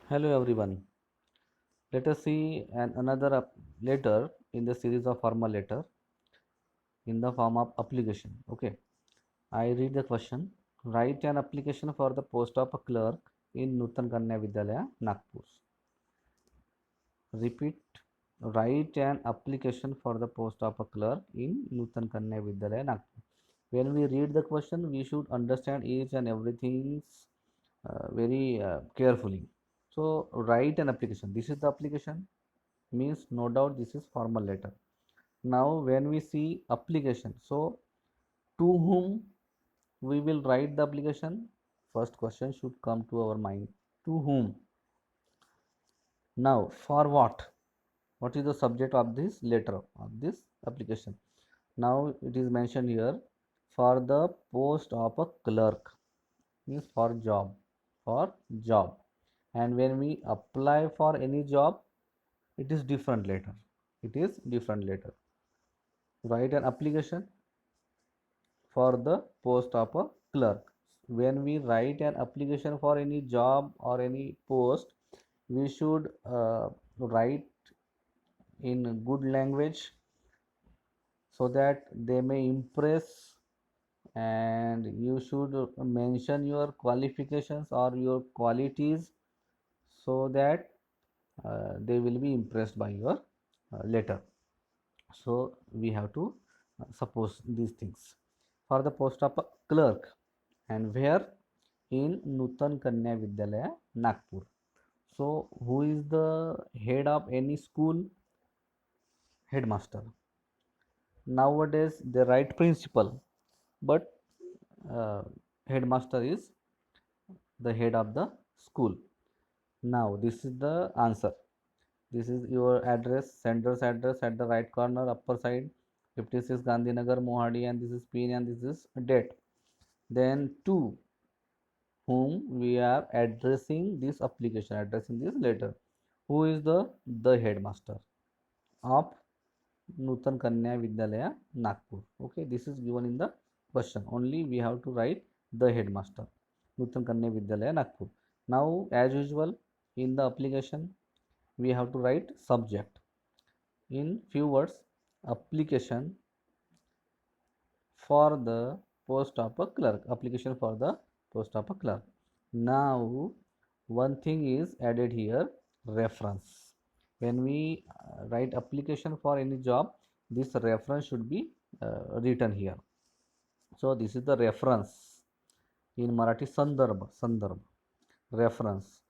Hello everyone. Let us see another letter in the series of formal letter in the form of application. Okay. I read the question. Write an application for the post of a clerk in Nutan Kanya Vidyalaya, Nagpur. Repeat. Write an application for the post of a clerk in Nutan Kanya Vidyalaya, Nagpur. When we read the question, we should understand each and everything very carefully. So write an application. This is the application, means no doubt this is formal letter. Now when we see application, so to whom we will write the application, first question should come to our mind, to whom. Now for what is the subject of this letter, of this application? Now it is mentioned here, for the post of a clerk, means for job. And when we apply for any job, it is different letter, it is different letter. Write an application for the post of a clerk. When we write an application for any job or any post, we should write in good language so that they may impress, and you should mention your qualifications or your qualities so that they will be impressed by your letter. So we have to suppose these things for the post of a clerk, and where? In Nutan Kanya Vidyalaya, Nagpur. So who is the head of any school? Headmaster. Nowadays they write principal, but uh, headmaster is the head of the school. Now this is the answer. This is your address, sender's address at the right corner upper side, 56 Gandhinagar, Mohali, and this is pin and this is date. Then to whom we are addressing this application, addressing this letter. Who is the headmaster of Nutan Kanya Vidyalaya, Nagpur? Okay, this is given in the question. Only we have to write the headmaster, Nutan Kanya Vidyalaya, Nagpur. Now, as usual, in the application, we have to write subject. In few words, application for the post of a clerk. Application for the post of a clerk. Now, one thing is added here, reference. When we write application for any job, this reference should be written here. So this is the reference, in Marathi sandarbh reference.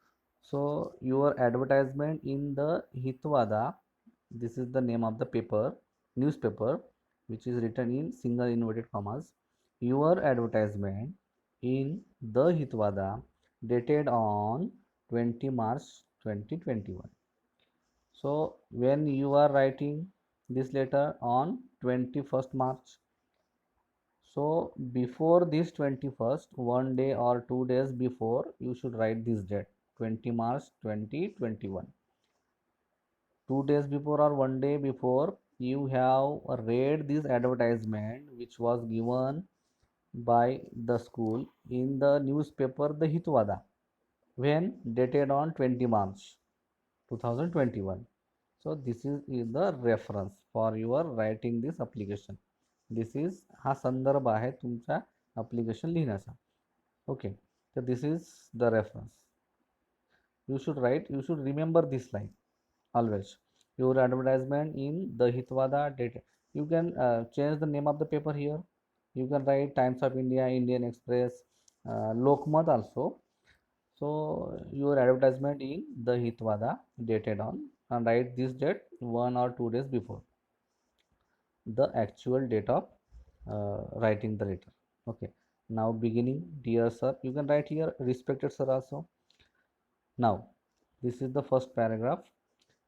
So your advertisement in the Hitwada, this is the name of the paper, newspaper, which is written in single inverted commas. Your advertisement in the Hitwada, dated on 20 March 2021. So when you are writing this letter on 21st March, so before this 21st, one day or 2 days before, you should write this date, 20 March 2021. 2 days before or one day before, you have read this advertisement which was given by the school in the newspaper The Hitwada, when dated on 20 March 2021. So this is the reference for your writing this application. This is हा संदर्भ आहे तुमच्या application लिहिण्याचा. Okay, so this is the reference. You should write, you should remember this line always. Your advertisement in the Hitwada date. You can change the name of the paper here. You can write Times of India, Indian Express, Lokmat also. So your advertisement in the Hitwada, dated on, and write this date 1 or 2 days before the actual date of writing the letter. Okay. Now beginning, dear sir, you can write here respected sir also. Now this is the first paragraph,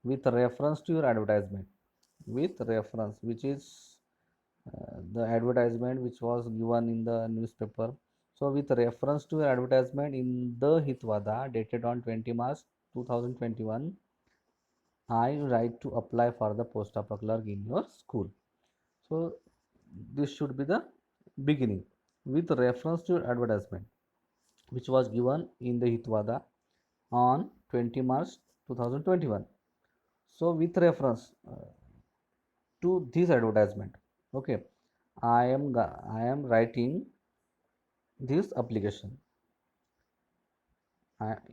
with reference to your advertisement, with reference, which is the advertisement which was given in the newspaper. So with reference to your advertisement in the Hitwada, dated on 20 March 2021, I write to apply for the post of a clerk in your school. So this should be the beginning, with reference to your advertisement which was given in the Hitwada on 20 March 2021. So with reference to this advertisement, okay, I am writing this application.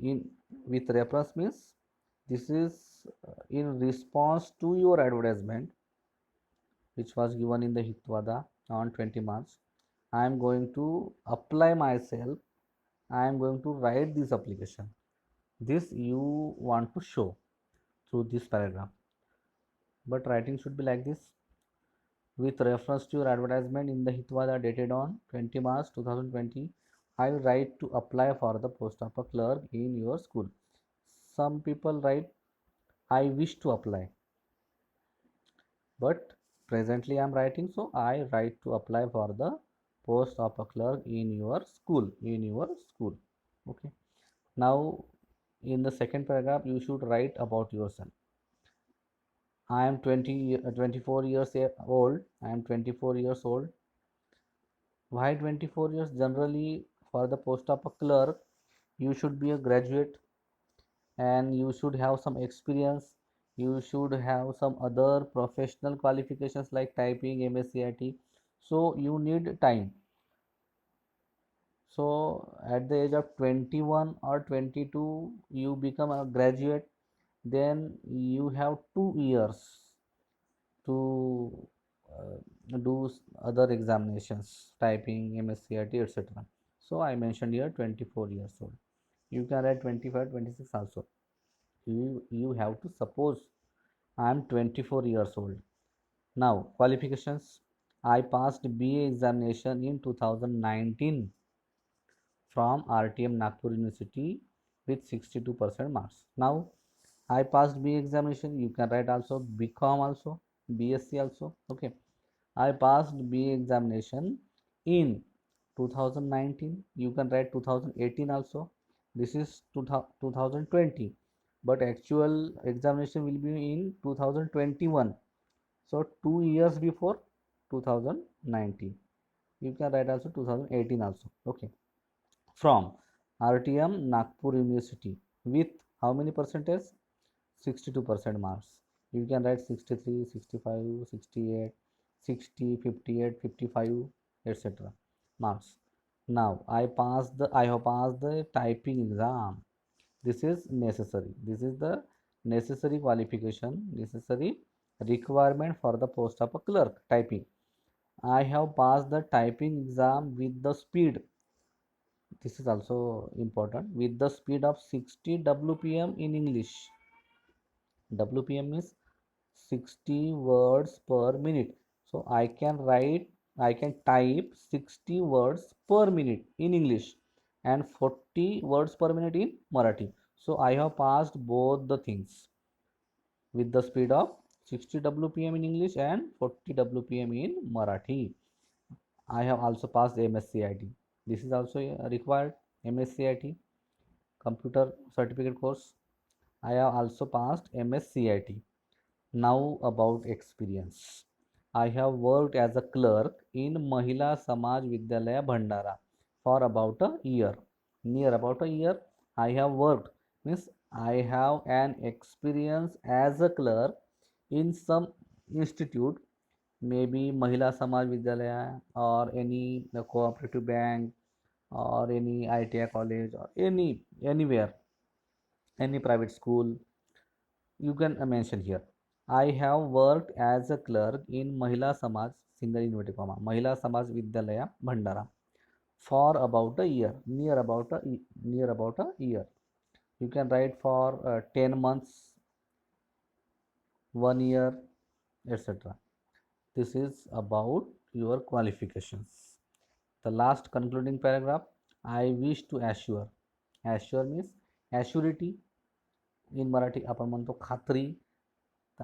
In with reference means this is in response to your advertisement which was given in the Hitwada on 20 March. I am going to apply myself. I am going to write this application. This you want to show through this paragraph. But writing should be like this. With reference to your advertisement in the Hitwada dated on 20 March 2020, I write to apply for the post of a clerk in your school. Some people write, I wish to apply. But presently I am writing, so I write to apply for the post of a clerk in your school. Okay. Now, in the second paragraph, you should write about yourself. I am 24 years old. I am 24 years old. Why 24 years? Generally, for the post of a clerk, you should be a graduate and you should have some experience. You should have some other professional qualifications like typing, MSCIT. So, you need time. So, at the age of 21 or 22, you become a graduate, then you have 2 years to do other examinations, typing, MSCIT, etc. So I mentioned here 24 years old. You can write 25, 26 also. You have to suppose I am 24 years old. Now qualifications. I passed BA examination in 2019 from RTM Nagpur University with 62% marks. Now I passed BA examination. You can write also BCom also, BSc also. Okay. I passed BA examination in 2019. You can write 2018 also. This is 2020, but actual examination will be in 2021. So 2 years before 2019. You can write also 2018 also. Okay. From RTM Nagpur University with how many percentage? 62% marks. You can write 63, 65, 68, 60, 58, 55, etc. marks. Now I have passed the typing exam. This is necessary. This is the necessary qualification, necessary requirement for the post of a clerk typing. I have passed the typing exam with the speed. This is also important, with the speed of 60 WPM in English. WPM is 60 words per minute. So I can type 60 words per minute in English and 40 words per minute in Marathi. So I have passed both the things with the speed of 60 WPM in English and 40 WPM in Marathi. I have also passed MSCIT. This is also required, MSCIT, computer certificate course. I have also passed MSCIT. Now about experience. I have worked as a clerk in Mahila Samaj Vidyalaya Bhandara for about a year. Near about a year, I have worked. Means I have an experience as a clerk in some institute, maybe Mahila Samaj Vidyalaya or any cooperative bank or any ITI college or anywhere, any private school you can mention here. I have worked as a clerk in Mahila Samaj, single inverted comma, Mahila Samaj Vidyalaya Bhandara for about a year, near about a year. You can write for 10 months, 1 year, etc. This is about your qualifications. The last concluding paragraph, I wish to assure. Assure means assurity. In Marathi आपण म्हणतो खात्री.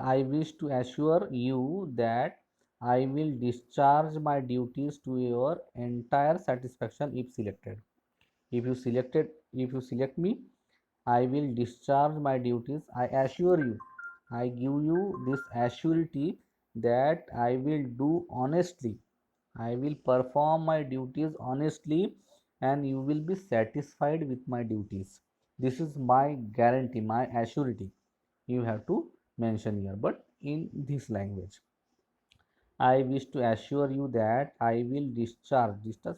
I wish to assure you that I will discharge my duties to your entire satisfaction if selected. If you select me, I will discharge my duties. I assure you, I give you this assurity that I will do honestly. I will perform my duties honestly and you will be satisfied with my duties. this is my guarantee, my assurity. You have to mention here, but in this language. I wish to assure you that I will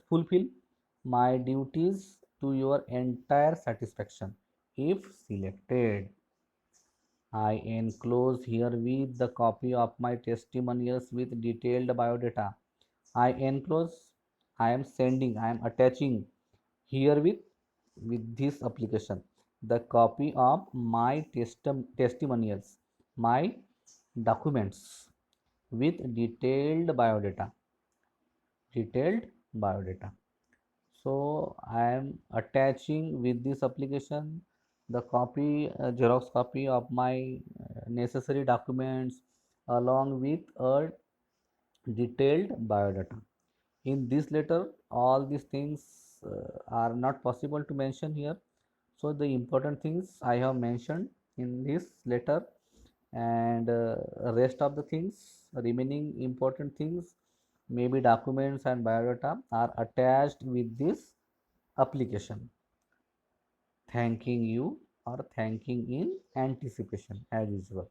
fulfill my duties to your entire satisfaction if selected. I enclose herewith the copy of my testimonials with detailed biodata. I enclose, I am sending, I am attaching herewith with this application the copy of my testimonials, my documents with detailed biodata. So I am attaching with this application the xerox copy of my necessary documents along with a detailed biodata. In this letter all these things are not possible to mention here, so the important things I have mentioned in this letter, and rest of the things, remaining important things, maybe documents and biodata, are attached with this application, thanking you or thanking in anticipation as usual.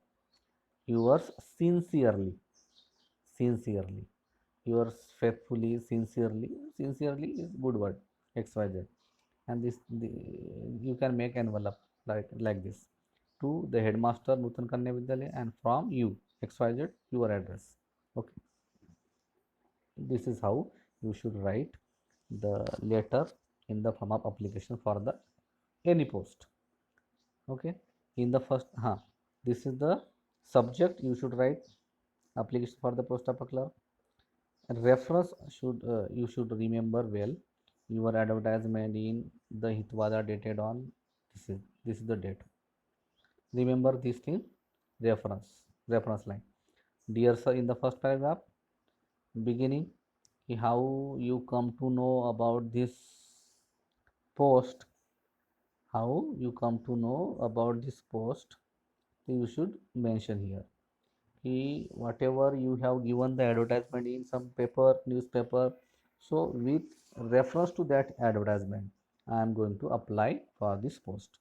Yours sincerely, sincerely, yours faithfully, sincerely is good word, xyz. And you can make envelope like this, to the headmaster Nutan Kanya Vidyalaya and from you xyz, your address. Okay, this is how you should write the letter in the form of application for the any post. Okay, in the first this is the subject. You should write application for the post of a clerk. Reference should you should remember well. Your advertisement in the Hitwada dated on this is the date. Remember this thing. Reference line. Dear sir, in the first paragraph beginning, how you come to know about this post, how you come to know about this post, you should mention here. Whatever you have given the advertisement in some newspaper, so with reference to that advertisement I am going to apply for this post.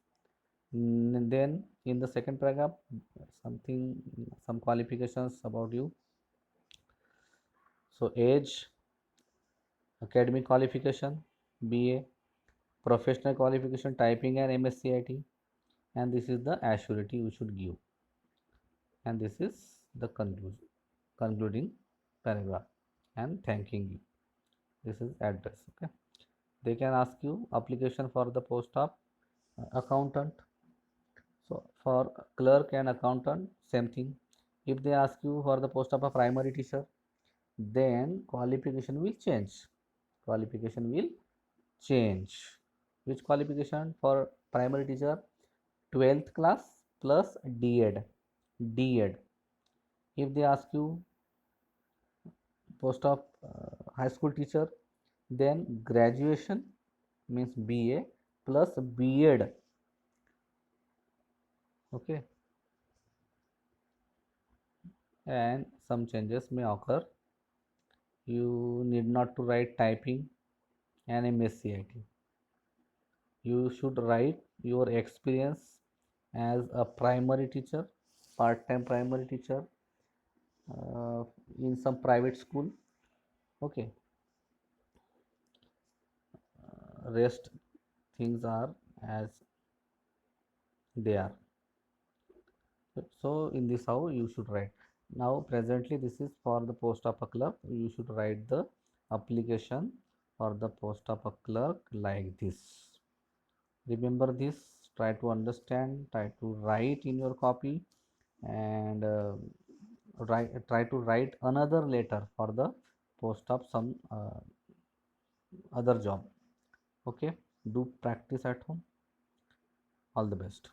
Then in the second paragraph, something, some qualifications about you. So age, academic qualification BA, professional qualification typing and MSc IT, and this is the assurity you should give, and this is the concluding paragraph and thanking you. This is address. Okay, they can ask you application for the post of accountant. So for clerk and accountant, same thing. If they ask you for the post of a primary teacher, then qualification will change. Qualification will change. Which qualification for primary teacher? 12th class plus D.Ed. D.Ed. If they ask you post of high school teacher, then graduation means BA plus B.Ed. Okay, and some changes may occur. You need not to write typing and MSc IT. You should write your experience as a primary teacher, part-time primary teacher uh, in some private school. Okay, rest things are as they are. So in this how you should write. Now presently this is for the post of a clerk. You should write the application for the post of a clerk like this. Remember this, try to understand, try to write in your copy, and try to write another letter for the post of some other job. Okay, do practice at home. All the best.